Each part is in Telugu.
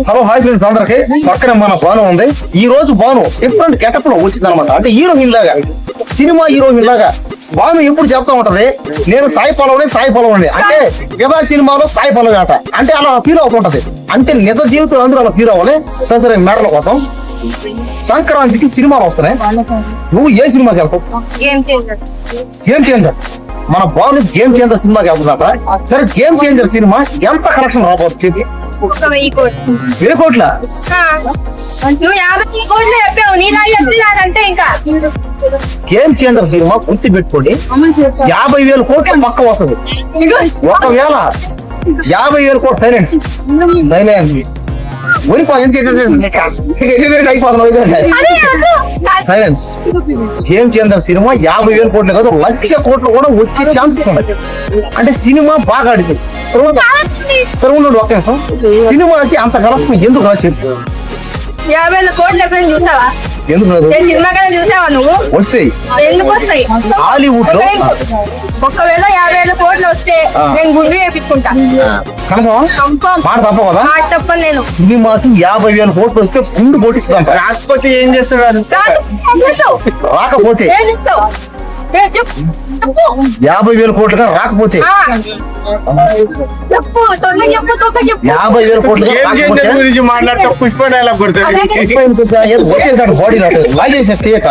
హలో హాయ్ ఫ్రెండ్స్ అందరికి. పక్కన మన భాను ఉంది. ఈ రోజు భాను డిఫరెంట్ గెటప్ లో వచ్చింది అనమాట. అంటే హీరోయిన్ లాగా, సినిమా హీరోయిన్ లాగా భాను ఎప్పుడు చెప్తా ఉంటది, నేను సాయి పల్లవి అంటే యథా సినిమాలో సాయి పల్లవి ఆట అంటే అలా ఫీల్ అవుతుంటది. అంటే నిజ జీవితంలో అందరూ అలా ఫీల్ అవ్వాలి. సరే మేడల కోసం సంక్రాంతికి సినిమాలు వస్తున్నాయి. నువ్వు ఏ సినిమాకి వెళ్తావు? Game changer. మన భాను గేమ్ చేంజర్ సినిమాకి వెళ్తుందట. సరే గేమ్ చేంజర్ సినిమా ఎంత కలెక్షన్ రాబోతుంది చెప్పి? 1000 కోట్లు. 1000 కోట్ల? నువ్వు 50 కోట్లు చెప్పావు, నీలా చెప్తున్నానంటే ఇంకా గేమ్ చేంజర్ సినిమా గుర్తు పెట్టుకోండి. 50,000 కోట్లు పక్క వస్తుంది. ఒకవేళ 50,000 కోట్లు silence silence. Game changer cinema 50,000 కోట్లు కాదు, 1,00,000 కోట్లు కూడా వచ్చే ఛాన్స్ ఉంది. అంటే సినిమా బాగా ఆడింది. సరే ఉండండి ఒక్క నిమిషం. సినిమాకి అంత కలెక్షన్ ఎందుకు రా చెప్పు? 50,000 కోట్లు ఎక్కడ చూసావా? ఎందుకు రాదు? సినిమా కదా చూసావా నువ్వు? వచ్చాయి. ఎందుకు వస్తాయి? హాలీవుడ్ లో ఒకవేళ 50,000 కోట్లు వస్తే నేను గుండు వేయించుకుంటా. మాట తప్ప కదా? తప్పని నేను సినిమాకి 50,000 కోట్లు వస్తే గుండు కొట్టిస్తాం. రాకపోతే ఏం చేస్తాడు? రాకపోతే 50,000 కోట్లుగా రాకపోతే చెప్పు, తొందరగా చెప్పు, తొందరగా చెప్పు. 50,000 కోట్లుగా గురించి మాట్లాడతా పుష్ప డైలాగ్ కొడతాడు. వచ్చేసాడు బాడీ లైక్ చేసాడు చేయక.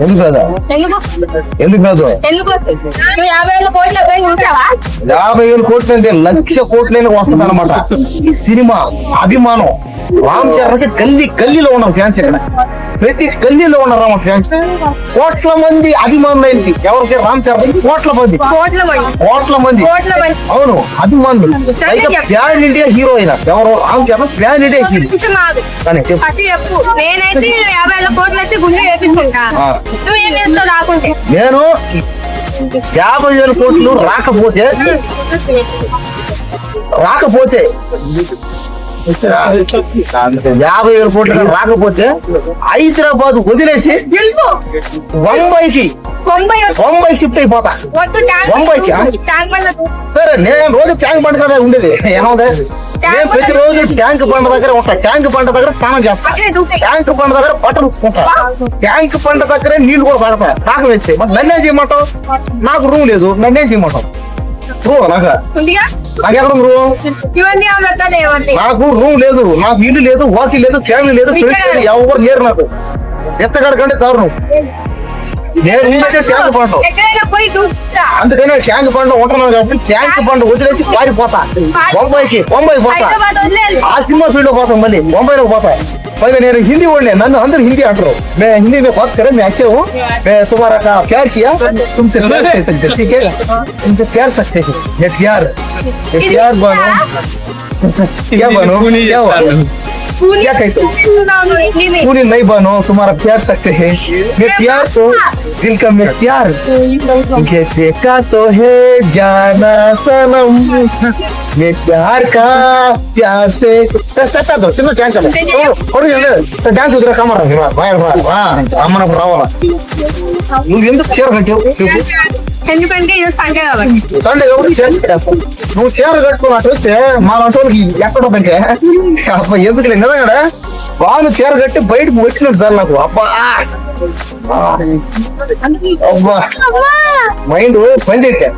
ఎందుకు రాదా? ఎందుకు రాదు? ఎందుకు వస్తాయి? నువ్వు 50,000 కోట్లు ఎక్కడ చూసావా? 50,000 కోట్లు అంటే 1,00,000 కోట్లైనా వస్తుంది అనమాట. సినిమా అభిమానం. రామ్ చరణ్ కి గల్లీలో ఉన్నారు ఫ్యాన్స్. ఇక్కడ ప్రతి గల్లీలో ఉన్నారు రామ ఫ్యాన్స్. కోట్ల మంది అభిమానులు. ఎవరికి? రామ్ చరణ్ కోట్ల మంది. అవును అభిమానులు. ప్యాన్ ఇండియా హీరో అయినా ఎవరు? Ram Charan pan India hero. చెప్పు. నేనైతే 50,000 కోట్లు అయితే గుండె వేపించుకుంటా. నువ్వు ఏం చేస్తావు రాకుంటే? నేను 50,000 కోట్లు రాకపోతే 50,000 కోట్లు రాకపోతే హైదరాబాద్ వదిలేసి బొంబాయి షిఫ్ట్ అయిపోతా. బొంబాయికి. సరే నేను రోజు ట్యాంక్ బండ్ కదా ఉండేది. ఏమవుతుంది? నేను ప్రతిరోజు ట్యాంక్ బండ్ దగ్గర ఉంటా. ట్యాంక్ బండ్ దగ్గర స్నానం చేస్తా. ట్యాంక్ బండ్ దగ్గర బట్టలు ఉట్టుకుంటా. ట్యాంక్ బండ్ దగ్గరే నీళ్లు కూడా పడతా. దాకా వేస్తే మరి నన్నేం చేయమంటావు? నాకు రూమ్ లేదు, నన్నేం చేయమంటావు? రూమ్ నాకెక్కడ రూమ్? నాకు రూమ్ లేదు, నాకు ఇల్లు లేదు, వాకి లేదు, ఫ్యామిలీ లేదు, ఫ్రెండ్స్ లేదు, ఎవరు లేరు నాకు. ఎత్తగడకంటే దారుణం. నేను ఉండేది ట్యాంక్ బండ్. అందుకనే ట్యాంక్ బండ్ ఉంటున్నాను కాబట్టి ట్యాంక్ బండ్ వదిలేసి పారిపోతా. బొంబాయి పోతా. ఆ సినిమా ఫీల్డ్ లో పోతాం. మళ్ళీ బొంబాయిలో పోతా. పైగా నేను హిందీ వాడినే, నన్ను అందరూ హిందీ అంటారు. मैं हिंदी में बात करें, मैं अच्छे हूँ, मैं तुम्हारा का प्यार किया, तुमसे प्यार सकते, ठीक है, तुमसे प्यार सकते हैं. ये प्यार बनो. क्या बनो? क्या हुआ? क्या कहते हो? पूरी नहीं बनो, तुम्हारा प्यार सकते हैं. मैं प्यार तो दिल का मैं प्यार तुझे देखा तो है जाना सनम, मैं प्यार का प्यार से दो. చిన్న డాన్స్ డాన్స్ వదిలే కమరా అమ్మనప్పుడు రావాలా? నువ్వు ఎందుకు చీర కట్టావు? ఎందుకంటే సండే కాబట్టి. సండే కాబట్టి నువ్వు చీర కట్టుకున్నట్టు వస్తే మా లాంటి వాళ్ళకి ఎక్కడ ఉందంటే ఎందుకు లేదు కదా. వాళ్ళు చీర కట్టి బయటకు వచ్చినట్టు సార్ నాకు. అబ్బా మైండ్ పని చేయట్లే.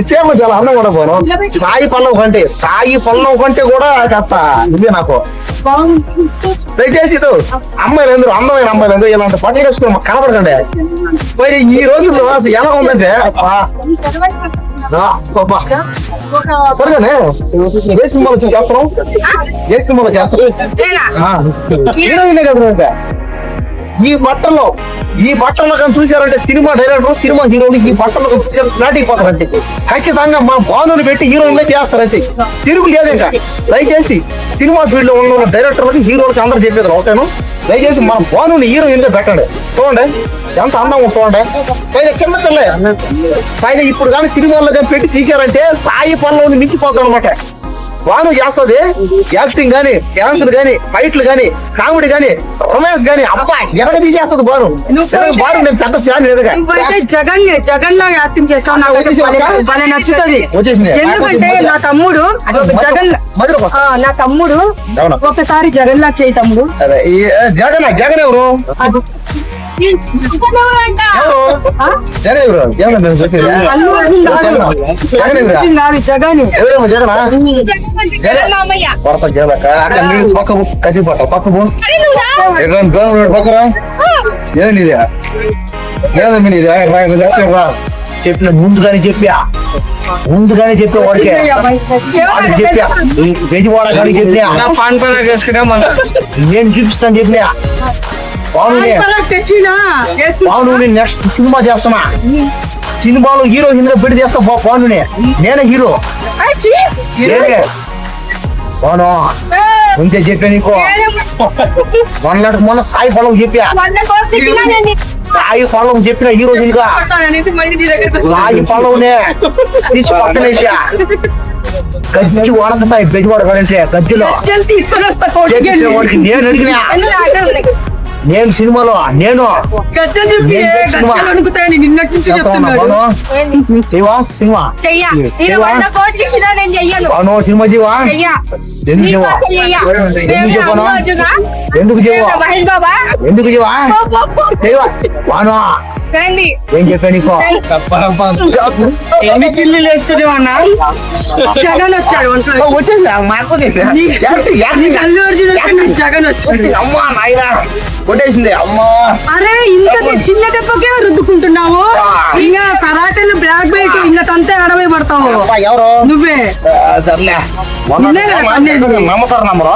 చీరలో చాలా అందం కూడా పోను. సాయి పల్లవ్ కంటే కూడా కాస్త ఇదే నాకు. దయచేసి అమ్మాయిలు అందరూ అందమైన అమ్మాయిలు అందరూ ఇలాంటి బట్టలు వేసుకుని మాకు కనపడకండి. మరి ఈ రోజుల్లో అసలు ఎలా ఉందంటే సరిగానే ఏ సినిమాలో చేస్తాం? ఏ సినిమాలో చేస్తాం? హీరోయినే కదా. ఈ బట్టల్లో కానీ చూసారంటే సినిమా డైరెక్టర్, సినిమా హీరోని ఈ బట్టల్లో చూసారు నాటిపోతారంటే ఖచ్చితంగా మా భానుని పెట్టి హీరోయిన్లే చేస్తారంటే తిరుగు లేదు. ఇంకా దయచేసి సినిమా ఫీల్డ్ లో ఉన్న డైరెక్టర్లకి, హీరోలకి అందరూ చెప్పేది ఒకటేను, దయచేసి మన భానుని హీరోయిన్లే పెట్టండి. చూడండి ఎంత అందంగా చూడండి. పైగా చిన్నపిల్ల. పైగా ఇప్పుడు కానీ సినిమాల్లో కానీ పెట్టి తీసారంటే సాయి పల్లవిని మించిపోతారు అనమాట. వాను చేస్తుంది యాక్టింగ్ గాని, డాన్సులు గాని, ఫైట్లు గాని, కామెడీ గాని, రొమాన్స్ గాని, అబ్బా ఎరగ తీసేస్తుంది బాను. బాను నేను పెద్ద ఫ్యాన్ ఎరగ. నువ్వైతే జగన్ లాగా యాక్టింగ్ చేస్తావు, నాకు అయితే భలే నచ్చుతుంది. వచ్చేసింది. ఎందుకంటే నా తమ్ముడు జగన్ మధురకు వస్తా. నా తమ్ముడు అవునా? ఒకసారి జగన్ లాగా చేయి తమ్ముడు. అదే ఈ జగన్ ఎవరు? ఇంకొకరంట. ఎవరు? ఆ? జగన్ ఎవరు? జగన్ నేను చెప్పేది. అల్లు అర్జున్ కాదు. జగన్ ఎవరా? అర్జున్ కాదు, జగన్. ఎవరేమో జగనా? జగన్ మామయ్య. కొరత జగన్ అక్కడ నీళ్ళు పక్క కసిపోతా పక్క పో. అరే నువ్వు రా. గవర్నమెంట్ పక్కరా ఏది ఇదే ఏదమ్మా ఇది చెప్పిన ముందుగానే చెప్పా వాడికి వాడికి చెప్పా బెజవాడ కానీ చెప్పా పాన్ పరాగ్ వేసుకున్నా మళ్ళా నేను చూపిస్తాను చెప్పినా తెచ్చినా పావుని నెక్స్ట్ సినిమా చేస్తున్నా సినిమాలో హీరో హిందీలో పెట్టి చేస్తా పావుని నేనే హీరో నేనే బాను ఉంటే చెప్పా నీకు మొన్న సాయి పొలం చెప్పా సాయి పొలం చెప్పిన హీరో ఇంకా సాయి పొలంనే తీసి పక్కనేసా గజ్జి వాడతాయి బెజవాడ కాదంటే గజ్జిలో తీసుకొని వస్తా చేపించిన వాడికి నేను అడిగినా నేను సినిమాలో నేను గజ్జలు చెప్పి నిన్నటి నుంచి చెప్తున్నాడు. జీవా సినిమా చెయ్య నేను 100 కోట్లు ఇచ్చినా నేను చెయ్యను. బాను సినిమా జీవా చెయ్య ఎందుకు నీకు జీవా అసలు చెయ్య. ఎందుకు నేను చెప్పను? అల్లు అర్జునా? ఎందుకు జీవా నేను మహేష్ బాబా ఎందుకు జీవా జీవా బాను రండి. ఏం చెప్పా నీకు ఎన్ని కిల్లీలు వేసుకునేవన్నా జగన్ వచ్చాడు ఒంట్లో. వచ్చేసి మాకు నీకు అల్లు అర్జున్ వచ్చి నీకు జగన్ వచ్చాడు. అమ్మా నాయనా కొట్టేసింది అమ్మా అరే ఇంత చిన్న దెబ్బకే రుద్దుకుంటున్నావు, ఇంకా కరాటేలో బ్లాక్ బెల్ట్ ఇంకా తంతే అడవై పడతావు. అబ్బా, ఎవరు నువ్వే సర్లే నిన్నే కదా పన్నెండు. నమ్మతారు నమ్మరు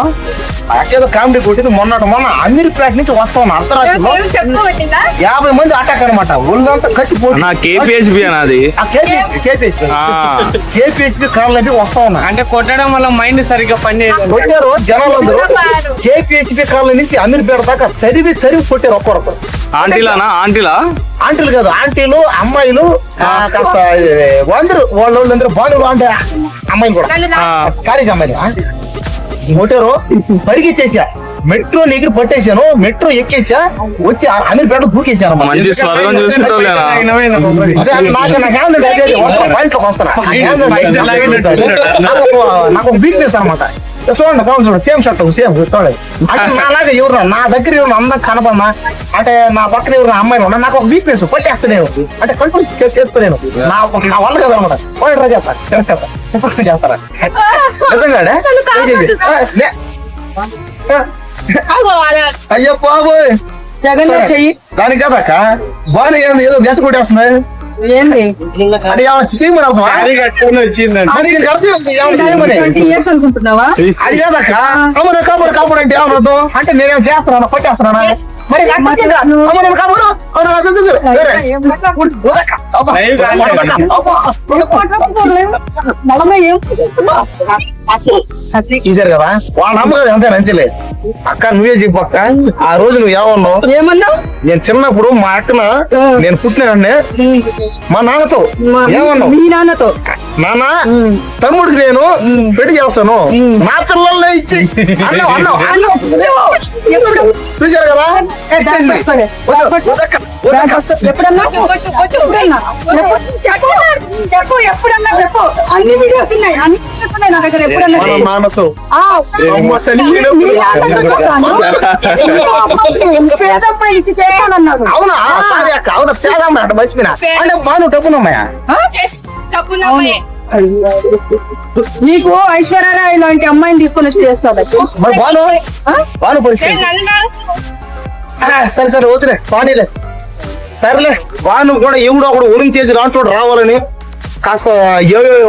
అకేదో కామెడీ కొట్టింది మొన్న అమీర్పేట నుంచి వస్తాను అర్ధరాత్రిలో ఏం చెప్పుకోవట్టిందా? 50 మంది అటాక్ అనమాట ఒళ్ళంతా కత్తి పోటీ నా కేపీహెచ్బి అన్నది కేపీహెచ్పి కార్లు అంటే వస్తా ఉన్నా అంటే కొట్టడం వల్ల మైండ్ సరిగ్గా పనిచేయదు. కొట్టారు జనాలందరూ ఉన్నారు. కేపీహెచ్పి కార్ల నుంచి అమీర్పేట దాకా తరివి కొట్టారు ఒక్కొక్కరు ఆంటీలానా ఆంటీలా ఆంటీలు కాదు ఆంటీలు అమ్మాయిలు కాస్త అందరూ వాళ్ళందరూ బాలు అంటే అమ్మాయిలు కూడా నన్ను లా- కాలేజ్ అమ్మాయిలు కొట్టారు పరిగెత్తేసా మెట్రో ఎగిరి పట్టేశాను మెట్రో ఎక్కేసా వచ్చి అమీర్పేట దూకేశాను మంచి స్వర్గం చూసుకుంటా నాకు ఒక వీక్నెస్ అనమాట చూడండి కావాలి చూడండి సేమ్ షర్ట్ సేమ్ చూడండి అంటే నాలాగా ఎవరు నా దగ్గర ఎవరు అందం కనపడినా అంటే నా పక్కన ఎవరు అమ్మాయిలు ఉన్నా నాకు ఒక వీక్నెస్ పట్టేస్తాను అంటే కంట్రోల్ చేస్తున్నాను నా వల్ల కదా అనమాట రా చేస్తారా నిజంగానే అగో అలా. అయ్యో బాబోయ్ జగన్ చెయ్యి దానికి కదక్క బాగా ఏదో గెచ్చ కొట్టేస్తుంది ఏంది అది ఏమైనా చేయమని అసలు అది కట్టుకొని వచ్చిందండి. అది దీనికి అర్థం ఏంటి? ఏమైనా చేయమని. 20 years అనుకుంటున్నావా? అది కాదక్క కాపుడు అంటే ఏమన్నా అర్థం? అంటే నేనేం చేస్తున్నాను పట్టేస్తున్నానా Yes. మరి నాకు పట్టిందా? అమ్మ నేను కాపుడు అవునా, అది చూడు. వేరే. వదక్క. అబ్బా. లైవ్ కాదు. అబ్బా. నలభై ఏం చూశారు కదా వాళ్ళ నమ్మ కదా అంతే నంచలే అక్క నువ్వే చెప్పు అక్క ఆ రోజు నువ్వు ఏమన్నావు ఏమన్నావు? నేను చిన్నప్పుడు మా అక్కన నేను పుట్టిన మా నాన్నతో ఏమన్నావు మీ నాన్నతో నాన్న తమ్ముడికి నేను పెళ్లి చేస్తాను నా పిల్లల్ని ఇచ్చి అన్నావు, అన్నావు, అన్నావు. ఎప్పుడు? చూశారు కదా ఎట్టేసింది. వద్దు, వదక్క, వదక్క. ఎప్పుడన్నా కొట్టు, కొట్టు. ఎప్పుడన్నా? చెప్పు ఎప్పుడన్నా చెప్పు. అన్ని వీడియోస్ ఉన్నాయి, అన్ని వీడియోస్ ఉన్నాయి నా దగ్గర. ఎప్పుడన్నా మన నాన్నతో ఆ, అమ్మ చనిపోయినప్పుడు. మీ నాన్నతో చెప్పాను. ఇంకో అమ్మాయికి పేద అమ్మాయి ఇచ్చి చేయాలన్నాడు. అవునా సారీ అక్క అవునా పేదమ్మ అంటే మర్చిపోయినా అంటే మాను డబ్బునమ్మయ్యా Yes. తప్పునమ్మయ్యే. నీకు ఐశ్వర్యరాయ్ లాంటి అమ్మాయిని తీసుకొని వచ్చి చేస్తాడు. మరి బాను ఆ? బాను నేను పరిస్థితి నన్ను సరే వద్దులే బానీలే సరేలే బాను కూడా ఎవడో ఒకడు ఒలింగ్ తేజ్ రాంటోడు రావాలని కాస్త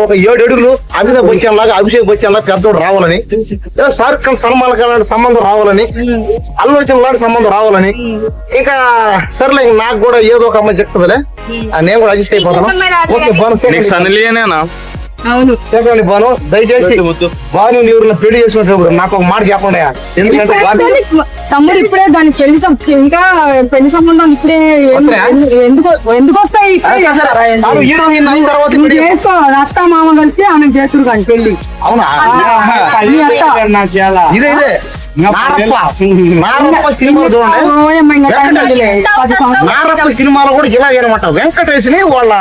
ఒక 7 అడుగులు అభిషేక్ బచ్చన్ లాగా పెద్దోడు రావాలని ఏదో షారుఖ్ ఖాన్ సల్మాన్ ఖాన్ లాంటి సంబంధం రావాలని అల్లు అర్జున్ లాంటి సంబంధం రావాలని ఇంకా సరేలే నాకు కూడా ఏదో ఒక అమ్మాయి చెప్తుందిలే నేను కూడా అడ్జస్ట్ అయిపోతాను ఓకే బాను నీకు సన్నలియనేనా అవును. చెప్పండి బాను దయచేసి బాను ఎవరిని పెళ్లి చేసుకున్నప్పుడు నాకు ఒక మాట చెప్పండి ఎందుకంటే బాను తమ్ముడు ఇప్పుడే దానికి ఇంకా పెళ్లి సంబంధాలు ఇప్పుడే వస్తాయా? ఎందుకు వస్తాయి ఇప్పుడే తాను హీరోయిన్ అయిన తర్వాత నువ్వు ఇప్పుడు చేసుకో అత్త మామ కలిసి ఆమె చేతురు కానీ పెళ్లి అవునా నా చాలా ఇదే నారప్ప సినిమా చూడండి. ఓయమ్మ, ఇంకా టైం లేదులే. 10 సంవత్సరాలు. నారప్ప సినిమాలో కూడా ఇలాగే అనమాట. వెంకటేష్ ని వాళ్ళ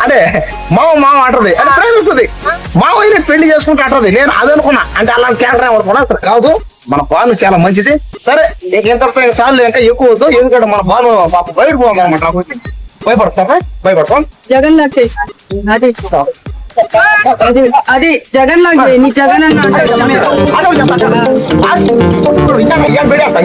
అదే మామ అంటది అంటే ప్రేమిస్తుంది. మావయ్యని పెళ్లి చేసుకుంటూ అంటది. నేను అది అనుకున్నా, అంటే అలాంటి క్యారెక్టర్ అనుకున్నా. సరే కాదు, మన భాను చాలా మంచిది. సరే ఇంతటితో చాలు, ఇంకా ఎక్కువ వద్దు. ఎందుకంటే మన భాను పాప బయట పోతుంది అనమాట. భయపడతారా? భయపడతాం. జగన్ లాగా చెయ్యి. అది జగన్ లాగా చెయ్యి. నీ జగన్ అన్న అంటే నిజమే. పెడేస్తా.